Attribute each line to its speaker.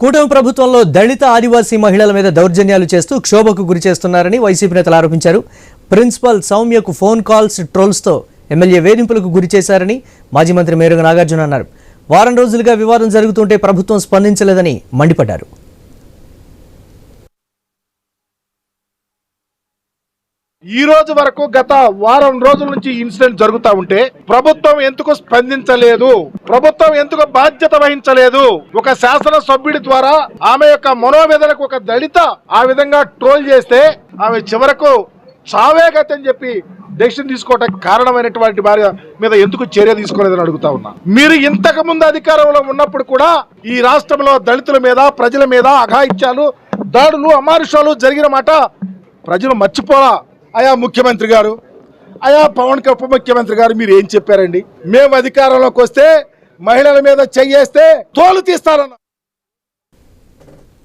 Speaker 1: కూటమి ప్రభుత్వంలో దళిత ఆదివాసీ మహిళల మీద దౌర్జన్యాలు చేస్తూ క్షోభకు గురి చేస్తున్నారని వైసీపీ నేతలు ఆరోపించారు. ప్రిన్సిపల్ సౌమ్యకు ఫోన్ కాల్స్ ట్రోల్స్తో ఎమ్మెల్యే వేధింపులకు గురి చేశారని మాజీ మంత్రి మేరుగ నాగార్జున అన్నారు. వారం రోజులుగా వివాదం జరుగుతుంటే ప్రభుత్వం స్పందించలేదని మండిపడ్డారు.
Speaker 2: ఈ రోజు వరకు గత వారం రోజుల నుంచి ఇన్సిడెంట్ జరుగుతూ ఉంటే ప్రభుత్వం ఎందుకు స్పందించలేదు, ప్రభుత్వం ఎందుకు బాధ్యత వహించలేదు? ఒక శాసన సభ్యుడి ద్వారా ఆమె యొక్క మనోవేదనకు ఒక దళిత ఆ విధంగా ట్రోల్ చేస్తే ఆమె చివరకు చావే గతని చెప్పి డెసిషన్ తీసుకోవడానికి కారణమైనటువంటి వారి మీద ఎందుకు చర్య తీసుకోలేదని అడుగుతా ఉన్నా. మీరు ఇంతకు ముందు అధికారంలో ఉన్నప్పుడు కూడా ఈ రాష్ట్రంలో దళితుల మీద ప్రజల మీద అఘాయిత్యాలు, దాడులు, అమానుషాలు జరిగిన మాట ప్రజలు మర్చిపోలా. అయా ముఖ్యమంత్రి గారు, అయా పవన్ ఉప ముఖ్యమంత్రి గారు, మీరు ఏం చెప్పారండి? మేము అధికారంలోకి వస్తే మహిళల మీద చెయ్యేస్తే తోలు తీస్తారన్న